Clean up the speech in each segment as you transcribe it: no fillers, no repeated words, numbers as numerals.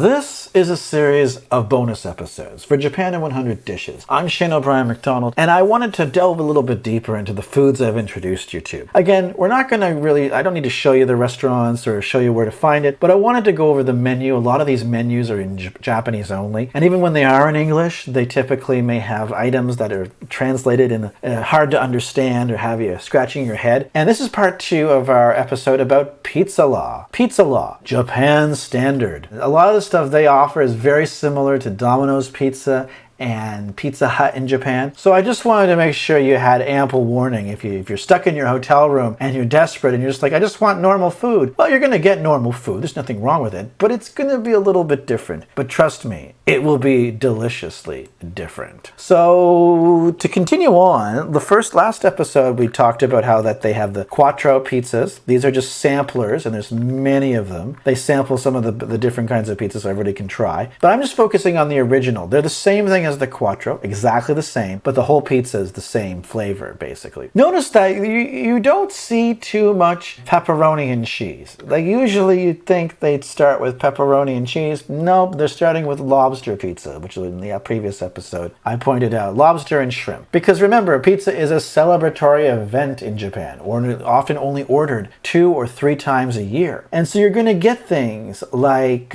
This is a series of bonus episodes for Japan in 100 Dishes. I'm Shane O'Brien McDonald, and I wanted to delve a little bit deeper into the foods I've introduced you to. Again, we're not going to I don't need to show you the restaurants or show you where to find it, but I wanted to go over the menu. A lot of these menus are in Japanese only, and even when they are in English, they typically may have items that are translated in hard to understand or have you scratching your head. And this is part 2 of our episode about pizza law. Pizza law, Japan's standard. A lot of the stuff they offer is very similar to Domino's Pizza and Pizza Hut in Japan. So I just wanted to make sure you had ample warning. If you're stuck in your hotel room and you're desperate and you're just like, I just want normal food. Well, you're going to get normal food. There's nothing wrong with it, but it's going to be a little bit different. But trust me, it will be deliciously different. So to continue on, last episode we talked about how that they have the Quattro pizzas. These are just samplers, and there's many of them. They sample some of the different kinds of pizzas everybody can try. But I'm just focusing on the original. They're the same thing as the Quattro, exactly the same, but the whole pizza is the same flavor, basically. Notice that you don't see too much pepperoni and cheese. Like usually you'd think they'd start with pepperoni and cheese. Nope, they're starting with lobster pizza, which in the previous episode I pointed out, lobster and shrimp. Because remember, pizza is a celebratory event in Japan, or often only ordered 2 or 3 times a year. And so you're going to get things like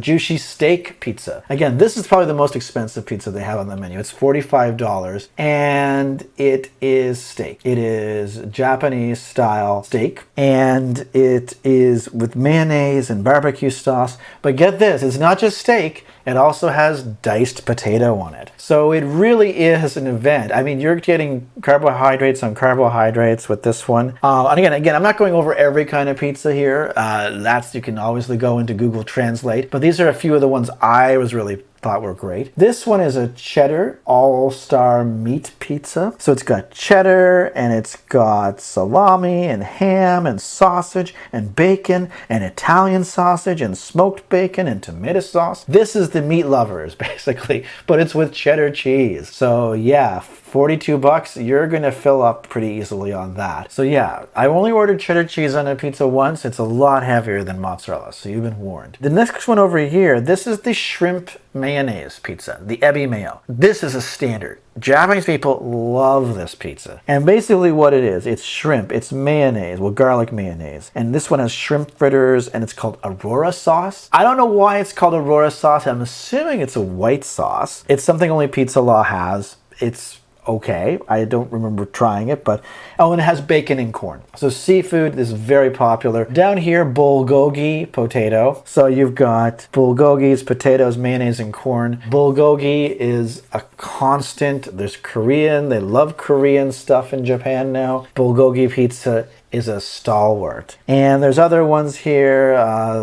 juicy steak pizza. Again, this is probably the most expensive pizza they have on the menu. It's $45, and it is steak. It is Japanese style steak, and it is with mayonnaise and barbecue sauce. But get this, it's not just steak. It also has diced potato on it. So it really is an event. I mean, you're getting carbohydrates on carbohydrates with this one. And again, I'm not going over every kind of pizza here. You can obviously go into Google Translate. But these are a few of the ones I was really thought were great. This one is a cheddar all-star meat pizza. So it's got cheddar, and it's got salami and ham and sausage and bacon and Italian sausage and smoked bacon and tomato sauce. This is the meat lovers, basically, but it's with cheddar cheese. So yeah, $42, you're gonna fill up pretty easily on that. So yeah, I only ordered cheddar cheese on a pizza once. It's a lot heavier than mozzarella, so you've been warned. The next one over here, this is the shrimp mayonnaise pizza, the ebi mayo. This is a standard. Japanese people love this pizza. And basically what it is, it's shrimp, it's mayonnaise, garlic mayonnaise. And this one has shrimp fritters, and it's called Aurora sauce. I don't know why it's called Aurora sauce. I'm assuming it's a white sauce. It's something only Pizza Law has. It's okay. I don't remember trying it, but and it has bacon and corn. So seafood is very popular. Down here, bulgogi potato. So you've got bulgogis, potatoes, mayonnaise, and corn. Bulgogi is a constant. There's Korean. They love Korean stuff in Japan now. Bulgogi pizza is a stalwart. And there's other ones here.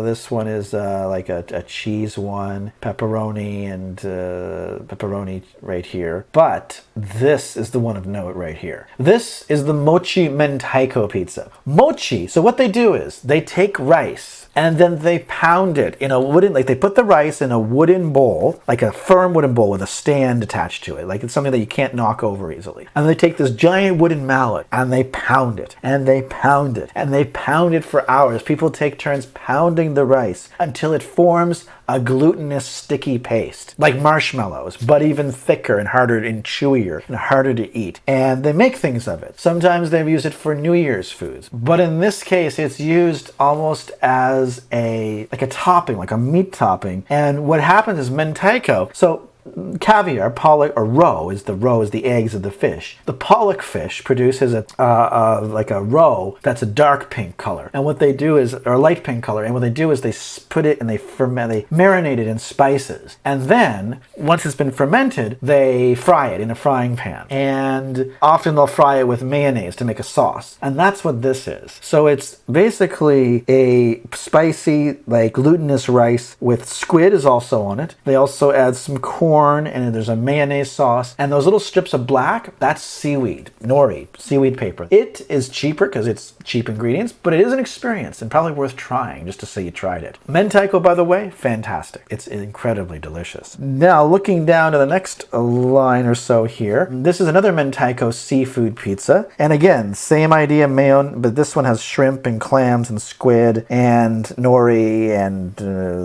This one is like a cheese one, pepperoni, and pepperoni right here. But this is the one of note right here. This is the mochi mentaiko pizza. Mochi, so what they do is they take rice and then they pound it in a wooden, like they put the rice in a wooden bowl, like a firm wooden bowl with a stand attached to it. Like it's something that you can't knock over easily. And they take this giant wooden mallet and they pound it and they pound it and they pound it for hours. People take turns pounding the rice until it forms a glutinous sticky paste, like marshmallows, but even thicker and harder and chewier and harder to eat. And they make things of it. Sometimes they've used it for New Year's foods. But in this case, it's used almost as a topping, like a meat topping. And what happens is mentaiko, so caviar, pollock, or roe is the eggs of the fish. The pollock fish produces like a roe that's a dark pink color, and what they do is, or light pink color, and what they do is they put it and they marinate it in spices, and then once it's been fermented, they fry it in a frying pan, and often they'll fry it with mayonnaise to make a sauce, and that's what this is. So it's basically a spicy, like glutinous rice with squid is also on it. They also add some corn corn, and there's a mayonnaise sauce. And those little strips of black, that's seaweed, nori, seaweed paper. It is cheaper because it's cheap ingredients, but it is an experience and probably worth trying just to say you tried it. Mentaiko, by the way, fantastic. It's incredibly delicious. Now, looking down to the next line or so here, this is another Mentaiko seafood pizza. And again, same idea, mayo, but this one has shrimp and clams and squid and nori, and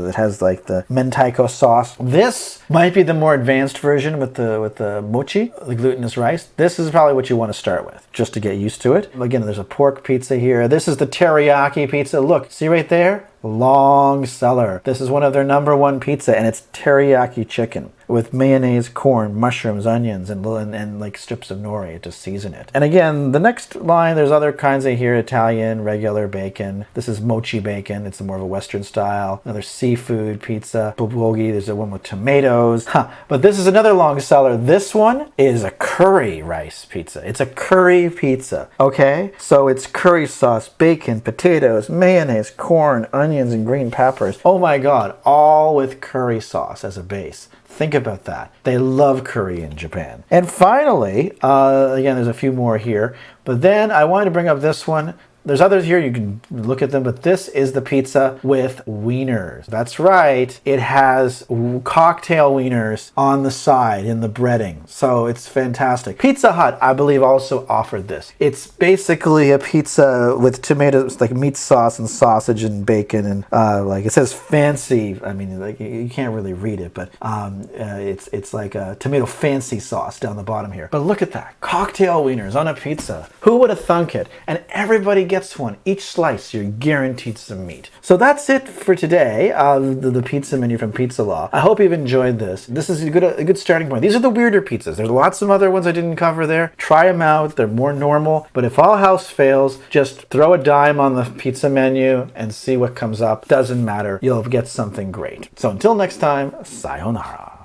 it has like the Mentaiko sauce. This might be the more advanced version with the mochi, the glutinous rice. This is probably what you want to start with, just to get used to it. Again, there's a pork pizza here. This is the teriyaki pizza. Look, see right there? Long seller. This is one of their #1 pizza, and it's teriyaki chicken with mayonnaise, corn, mushrooms, onions, and like strips of nori to season it. And again, the next line, there's other kinds of here, Italian, regular bacon. This is mochi bacon. It's more of a Western style. Another seafood pizza, bulgogi. There's a one with tomatoes. But this is another long seller. This one is a curry rice pizza. It's a curry pizza, okay? So it's curry sauce, bacon, potatoes, mayonnaise, corn, onions, and green peppers. Oh my God, all with curry sauce as a base. Think about that. They love curry in Japan. And finally, again, there's a few more here, but then I wanted to bring up this one. There's others here, you can look at them, but this is the pizza with wieners. That's right, it has cocktail wieners on the side in the breading, so it's fantastic. Pizza Hut, I believe, also offered this. It's basically a pizza with tomatoes, like meat sauce and sausage and bacon, and like it says fancy. I mean, like you can't really read it, but it's like a tomato fancy sauce down the bottom here. But look at that, cocktail wieners on a pizza. Who would have thunk it? And everybody gets one. Each slice, you're guaranteed some meat. So that's it for today, the pizza menu from Pizza Law. I hope you've enjoyed this. This is a good starting point. These are the weirder pizzas. There's lots of other ones I didn't cover there. Try them out. They're more normal. But if all else fails, just throw a dime on the pizza menu and see what comes up. Doesn't matter. You'll get something great. So until next time, sayonara.